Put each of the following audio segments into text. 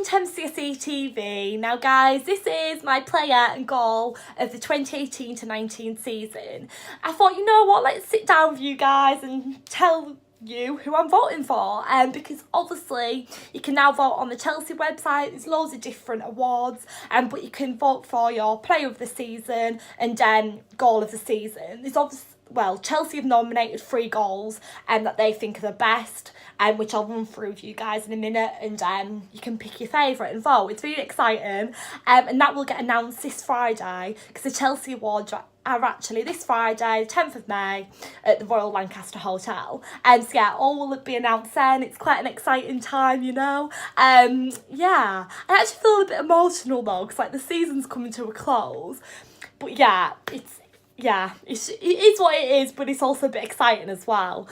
welcome to MCSE TV. Now guys, this is my player and goal of the 2018 to 19 season. I thought, you know what, let's sit down with you guys and tell you who I'm voting for, because obviously you can now vote on the Chelsea website. There's loads of different awards, but you can vote for your player of the season and goal of the season. There's obviously, well, Chelsea have nominated 3 goals that they think are the best, which I'll run through with you guys in a minute, and you can pick your favourite and vote. It's really exciting, and that will get announced this Friday, because the Chelsea awards are actually this Friday, 10th of May, at the Royal Lancaster Hotel. So yeah, all will be announced then. It's quite an exciting time, you know. Yeah, I actually feel a bit emotional though, because like the season's coming to a close. But yeah, it is what it is, but it's also a bit exciting as well.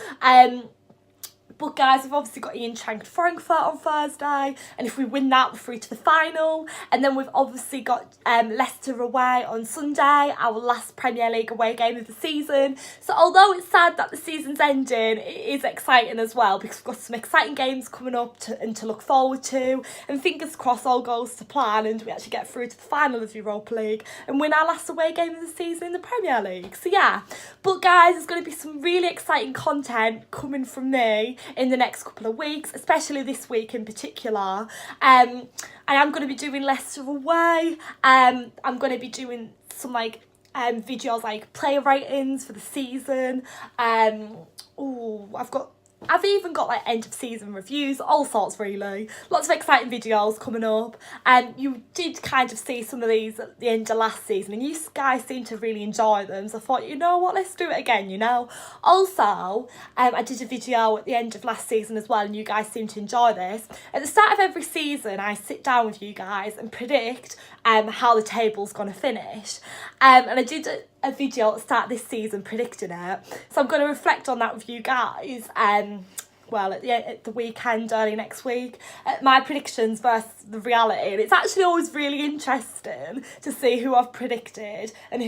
But guys, we've obviously got Eintracht Frankfurt on Thursday, and if we win that, we're through to the final. And then we've obviously got Leicester away on Sunday, our last Premier League away game of the season. So although it's sad that the season's ending, it is exciting as well, because we've got some exciting games coming up to look forward to. And fingers crossed all goes to plan and we actually get through to the final of the Europa League and win our last away game of the season in the Premier League. So yeah, but guys, there's going to be some really exciting content coming from me in the next couple of weeks, especially this week in particular. I am going to be doing Leicester away. I'm going to be doing some videos like player ratings for the season. I've even got like end of season reviews, all sorts really. Lots of exciting videos coming up. You did kind of see some of these at the end of last season and you guys seem to really enjoy them. So I thought, you know what, let's do it again, you know. Also, I did a video at the end of last season as well and you guys seem to enjoy this. At the start of every season, I sit down with you guys and predict how the table's going to finish. And I did a video at the start of this season predicting it. So I'm going to reflect on that with you guys. Well, at the weekend, early next week, at my predictions versus the reality. And it's actually always really interesting to see who I've predicted and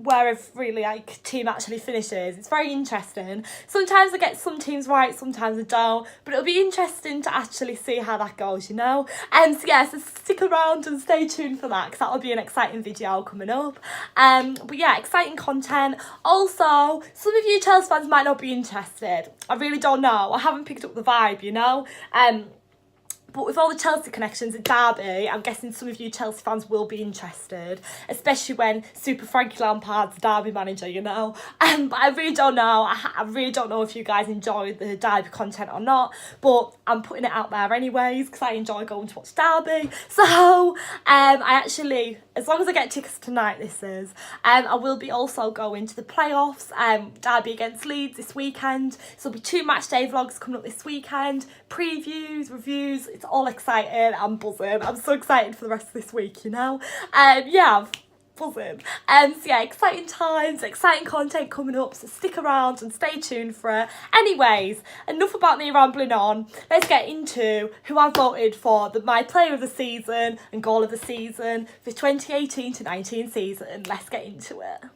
where every team actually finishes. It's very interesting. Sometimes I get some teams right, sometimes I don't, but it'll be interesting to actually see how that goes, you know. So yeah, so stick around and stay tuned for that, because that'll be an exciting video coming up. But yeah, exciting content. Also, some of you Chelsea fans might not be interested. I really don't know. I haven't picked up the vibe, you know. But with all the Chelsea connections at Derby, I'm guessing some of you Chelsea fans will be interested, especially when Super Frankie Lampard's Derby manager, you know. But I really don't know. I really don't know if you guys enjoy the Derby content or not, but I'm putting it out there anyways, because I enjoy going to watch Derby. So, I actually, as long as I get tickets tonight, I will be also going to the playoffs, Derby against Leeds this weekend. So there'll be 2 match day vlogs coming up this weekend, previews, reviews. It's all exciting. I'm buzzing. I'm so excited for the rest of this week, you know. Yeah, buzzing. So yeah, exciting times, exciting content coming up, so stick around and stay tuned for it. Anyways, enough about me rambling on. Let's get into who I voted for my player of the season and goal of the season for 2018 to 19 season. Let's get into it.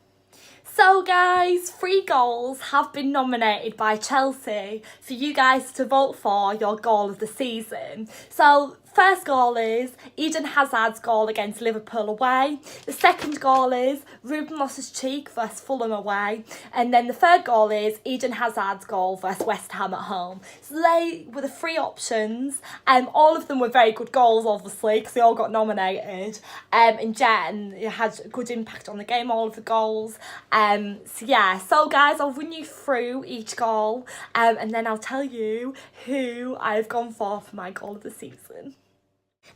So guys, 3 goals have been nominated by Chelsea for you guys to vote for your goal of the season. So first goal is Eden Hazard's goal against Liverpool away. The second goal is Ruben Loftus-Cheek versus Fulham away. And then the third goal is Eden Hazard's goal versus West Ham at home. So they were the 3 options. All of them were very good goals, obviously, because they all got nominated. And Jen had a good impact on the game, all of the goals. So yeah, so guys, I'll run you through each goal and then I'll tell you who I've gone for my goal of the season.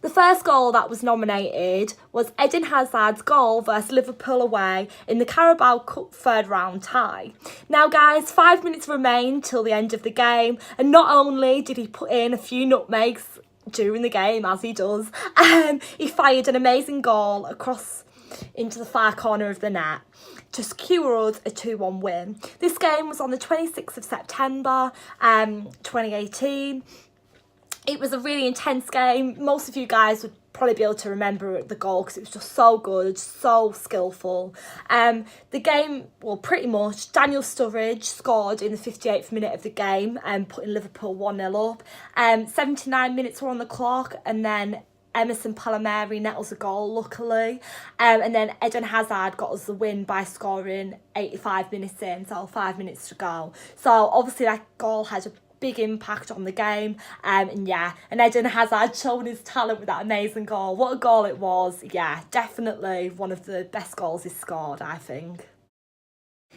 The first goal that was nominated was Eden Hazard's goal versus Liverpool away in the Carabao Cup 3rd round tie. Now guys, 5 minutes remain till the end of the game, and not only did he put in a few nutmegs during the game, as he does, he fired an amazing goal across into the far corner of the net to secure us a 2-1 win. This game was on the 26th of September 2018. It was a really intense game. Most of you guys would probably be able to remember the goal because it was just so good, so skillful. The game, well, pretty much, Daniel Sturridge scored in the 58th minute of the game, putting Liverpool 1-0 up. 79 minutes were on the clock, and then Emerson Palmieri net us a goal, luckily. And then Eden Hazard got us the win by scoring 85 minutes in, so 5 minutes to go. So obviously that goal had a big impact on the game. And Eden Hazard showing his talent with that amazing goal. What a goal it was. Yeah, definitely one of the best goals he's scored, I think.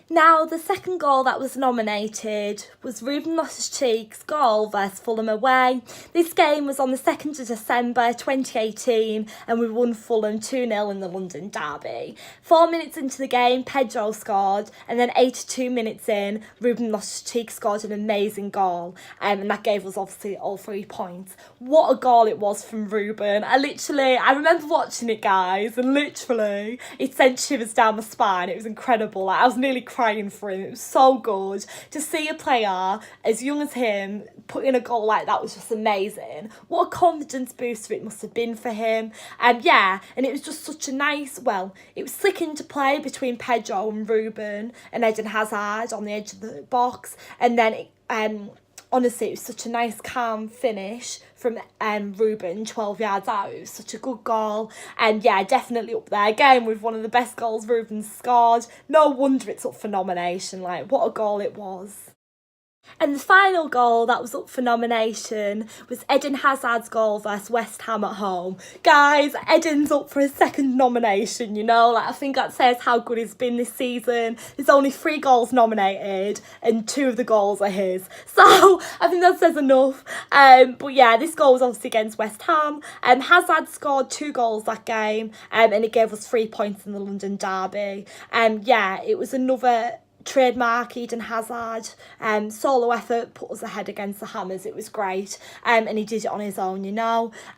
Now, the second goal that was nominated was Ruben Loftus-Cheek's goal versus Fulham away. This game was on the 2nd of December 2018 and we won Fulham 2-0 in the London derby. 4 minutes into the game, Pedro scored, and then 82 minutes in, Ruben Loftus-Cheek scored an amazing goal, and that gave us obviously all 3 points. What a goal it was from Ruben. I remember watching it, guys, and literally it sent shivers down my spine. It was incredible. I was nearly crying for him. It was so good to see a player as young as him put in a goal like that. Was just amazing. What a confidence booster it must have been for him. And it was just such a nice, it was slick into play between Pedro and Ruben and Eden Hazard on the edge of the box, and then honestly, it was such a nice, calm finish from Ruben, 12 yards out. It was such a good goal. And definitely up there again with one of the best goals Ruben scored. No wonder it's up for nomination. What a goal it was. And the final goal that was up for nomination was Eden Hazard's goal versus West Ham at home. Guys, Eden's up for a second nomination, I think that says how good he's been this season. There's only 3 goals nominated and 2 of the goals are his. So I think that says enough. This goal was obviously against West Ham. Hazard scored 2 goals that game, and it gave us 3 points in the London derby. It was another trademark Eden Hazard solo effort, put us ahead against the Hammers. It was great, and he did it on his own.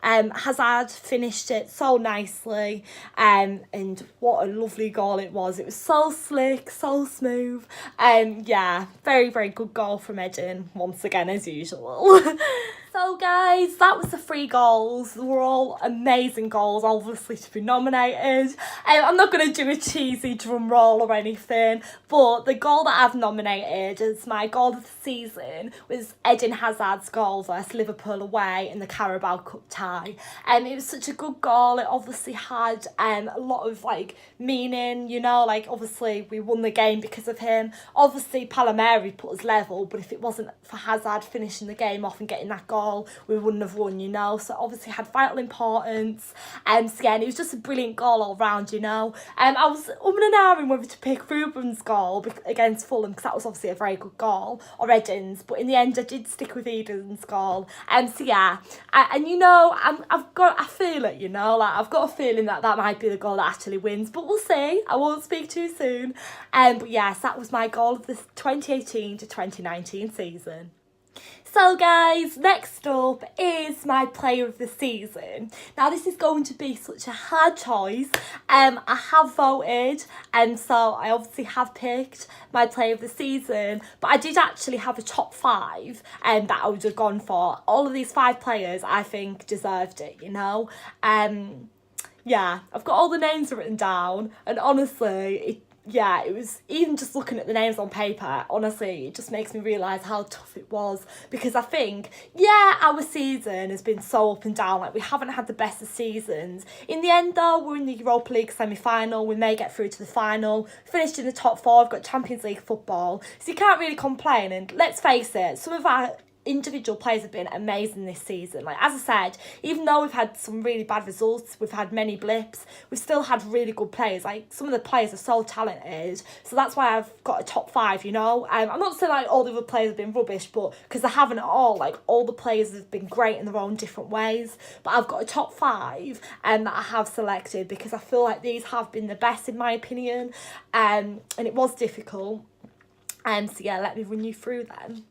Hazard finished it so nicely, and what a lovely goal it was. It was so slick, so smooth, very, very good goal from Eden once again, as usual. So guys, that was the 3 goals. They were all amazing goals, obviously, to be nominated. I'm not going to do a cheesy drum roll or anything, but the goal that I've nominated as my goal of the season was Eden Hazard's goal versus Liverpool away in the Carabao Cup tie. It was such a good goal. It obviously had a lot of meaning, obviously we won the game because of him. Obviously Palmieri put us level, but if it wasn't for Hazard finishing the game off and getting that goal, we wouldn't have won, so obviously had vital importance. And it was just a brilliant goal all round. I was and ahhing whether to pick Ruben's goal against Fulham because that was obviously a very good goal, or Eden's, but in the end I did stick with Eden's goal. I've got a feeling, I've got a feeling that might be the goal that actually wins, but we'll see. I won't speak too soon. But yes, that was my goal of the 2018 to 2019 season. So guys, next up is my player of the season. Now this is going to be such a hard choice. I have voted, and so I obviously have picked my player of the season, but I did actually have a top 5 that I would have gone for. All of these 5 players I think deserved it, I've got all the names written down, and honestly, it was, even just looking at the names on paper, honestly, it just makes me realise how tough it was, because I think, our season has been so up and down, we haven't had the best of seasons. In the end though, we're in the Europa League semi-final, we may get through to the final, finished in the top 4, we've got Champions League football, so you can't really complain. And let's face it, some of our individual players have been amazing this season. As I said, even though we've had some really bad results, we've had many blips, we've still had really good players. Some of the players are so talented, so that's why I've got a top 5, I'm not saying all the other players have been rubbish, but because they haven't at all. All the players have been great in their own different ways, but I've got a top 5 that I have selected because I feel like these have been the best in my opinion, and it was difficult. Let me run you through them.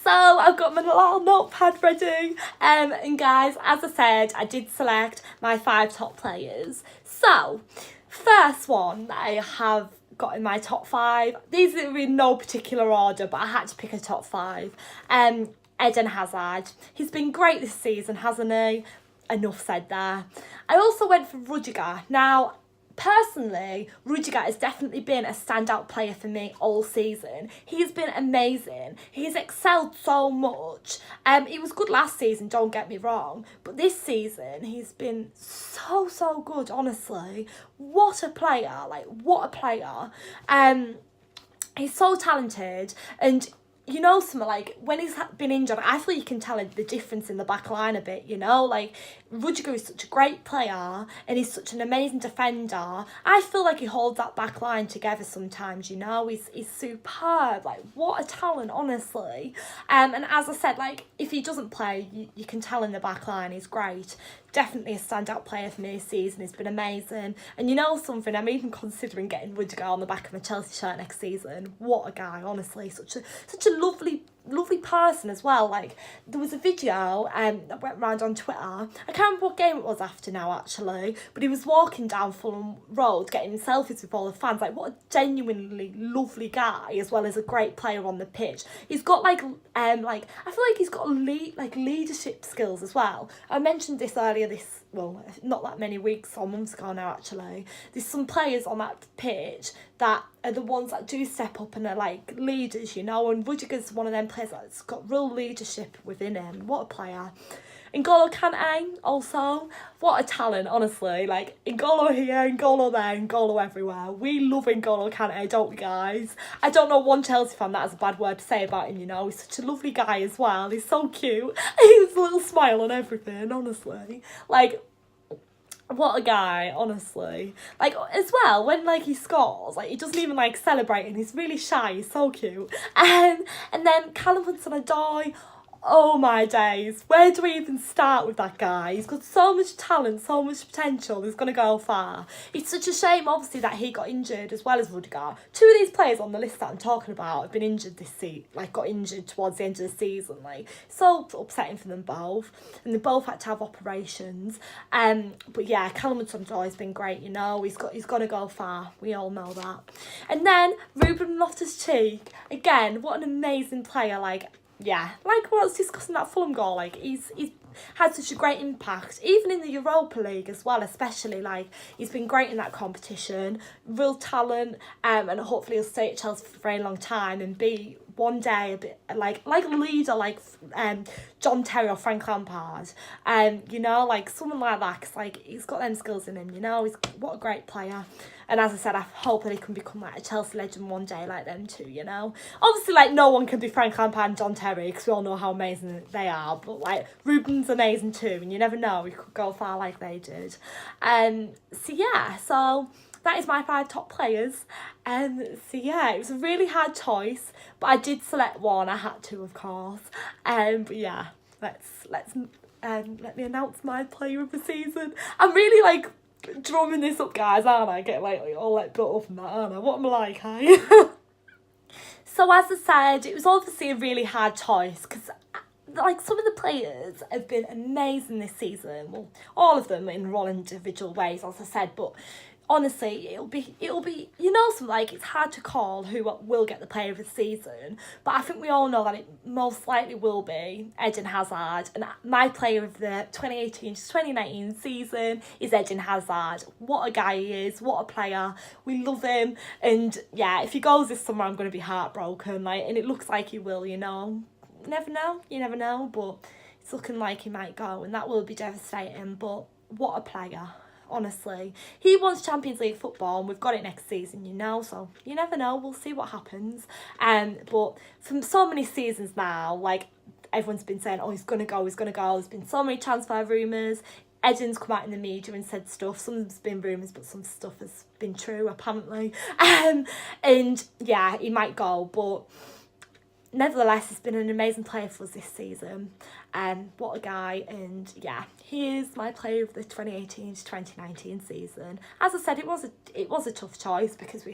So I've got my little notepad ready, and guys, as I said, I did select my 5 top players. So first one that I have got in my top 5, these are in no particular order, but I had to pick a top 5. Eden Hazard, he's been great this season, hasn't he? enough said there. I also went for Rudiger. Now, personally, Rudiger has definitely been a standout player for me all season. He's been amazing. He's excelled so much. He was good last season, don't get me wrong, but this season he's been so good, honestly. What a player, like what a player. He's so talented, and you know, something like when he's been injured, I feel you can tell the difference in the back line a bit, you know, like Rudiger is such a great player and he's such an amazing defender. I feel like he holds that back line together sometimes, you know, he's superb, like what a talent, honestly. And as I said, like if he doesn't play, you can tell in the back line he's great. Definitely a standout player for me this season. He's been amazing. And you know something, I'm even considering getting Rudiger on the back of a Chelsea shirt next season. What a guy, honestly. Such a lovely person as well. Like there was a video that went around on Twitter. I can't remember what game it was after now actually, but he was walking down Fulham Road getting selfies with all the fans. Like what a genuinely lovely guy, as well as a great player on the pitch. He's got like I feel like he's got leadership skills as well. I mentioned this earlier not that many weeks or months ago now actually. There's some players on that pitch that are the ones that do step up and are like leaders, you know, and Rudiger's one of them players that's got real leadership within him. What a player. N'Golo Kante also, what a talent, honestly. Like N'Golo here, N'Golo there, N'Golo everywhere. We love N'Golo Kante, don't we, guys? I don't know one Chelsea fan that has a bad word to say about him, you know. He's such a lovely guy as well. He's so cute. He's a little smile and everything, honestly. Like, what a guy, honestly. Like, as well, when, like, he scores, like, he doesn't even, like, celebrate and he's really shy. He's so cute. And then Callum Hudson-Odoi, oh my days, where do we even start with that guy? He's got so much talent, so much potential, he's going to go far. It's such a shame, obviously, that he got injured as well as Rudiger. Two of these players on the list that I'm talking about have been injured this season, like got injured towards the end of the season. Like, so upsetting for them both, and they both had to have operations. But yeah, Callum Hudson-Odoi has been great, you know, he's got to go far, we all know that. And then Ruben Loftus-Cheek, again, what an amazing player, like, yeah, like what I was discussing that Fulham goal, like he's had such a great impact, even in the Europa League as well, especially. Like he's been great in that competition, real talent, and hopefully he'll stay at Chelsea for a very long time and be one day a bit like a leader like John Terry or Frank Lampard, you know, like someone like that, cause like he's got them skills in him, you know. What a great player. And as I said, I hope that he can become like a Chelsea legend one day like them too, you know. Obviously, like, no one can be Frank Lampard and John Terry because we all know how amazing they are. But, like, Ruben's amazing too. And you never know, he could go far like they did. So, yeah. So, that is my 5 top players. So, yeah, it was a really hard choice. But I did select one. I had to, of course. But, yeah, let me announce my player of the season. I'm really, like, drumming this up, guys, aren't I? Get like all like built up and that, aren't I? What am I like, hey? So as I said, it was obviously a really hard choice because like some of the players have been amazing this season. Well, all of them in all individual ways, as I said, but honestly, it'll be you know, something like it's hard to call who will get the player of the season, but I think we all know that it most likely will be Eden Hazard, and my player of the 2018 to 2019 season is Eden Hazard. What a guy he is, what a player. We love him, and yeah, if he goes this summer I'm going to be heartbroken, like, and it looks like he will, you know. You never know, but it's looking like he might go, and that will be devastating. But what a player, honestly. He wants Champions League football and we've got it next season, you know, so you never know, we'll see what happens. But from so many seasons now, like, everyone's been saying, oh, he's gonna go, there's been so many transfer rumours. Eden's come out in the media and said stuff. Some's been rumours, but some stuff has been true, apparently. And yeah, he might go, but nevertheless, he's been an amazing player for us this season. What a guy. And yeah, he is my player of the 2018 to 2019 season. As I said, it was a tough choice because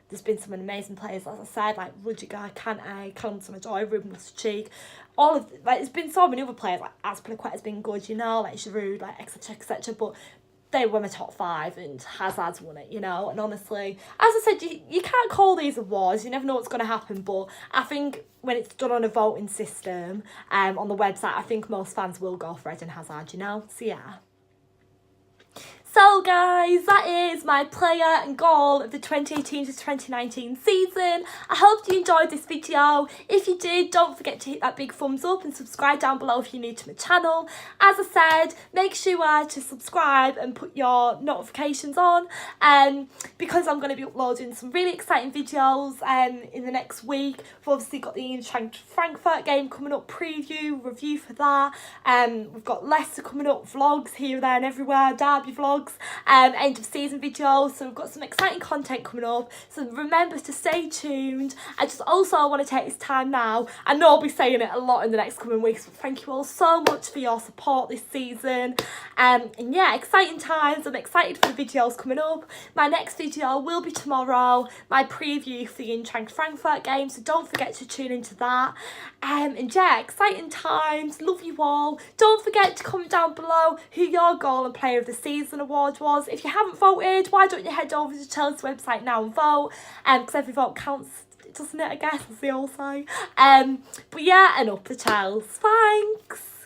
there's been some amazing players, as I said, like Rudiger, Kante, Callum Hudson-Odoi, Ruben Loftus-Cheek, all of, like, there's been so many other players, like Azpilicueta has been good, you know, like Giroud, like etc, but they were my top 5 and Hazard's won it, you know. And honestly, as I said, you can't call these awards, you never know what's going to happen, but I think when it's done on a voting system on the website, I think most fans will go for Eden Hazard, you know. So yeah. So guys, that is my player and goal of the 2018 to 2019 season. I hope you enjoyed this video. If you did, don't forget to hit that big thumbs up and subscribe down below if you're new to my channel. As I said, make sure to subscribe and put your notifications on because I'm going to be uploading some really exciting videos in the next week. We've obviously got the Eintracht Frankfurt game coming up, review for that. We've got Leicester coming up, vlogs here, there and everywhere, derby vlogs. End of season videos, so we've got some exciting content coming up, so remember to stay tuned. I just also want to take this time now, I know I'll be saying it a lot in the next coming weeks, but thank you all so much for your support this season, and yeah, exciting times. I'm excited for the videos coming up. My next video will be tomorrow, my preview for the Eintracht Frankfurt game, so don't forget to tune into that, and yeah, exciting times. Love you all. Don't forget to comment down below who your goal and player of the season award was. If you haven't voted, why don't you head over to Chelsea's website now and vote, because every vote counts, doesn't it, I guess, as they all say. But yeah, and up the Chels. Thanks.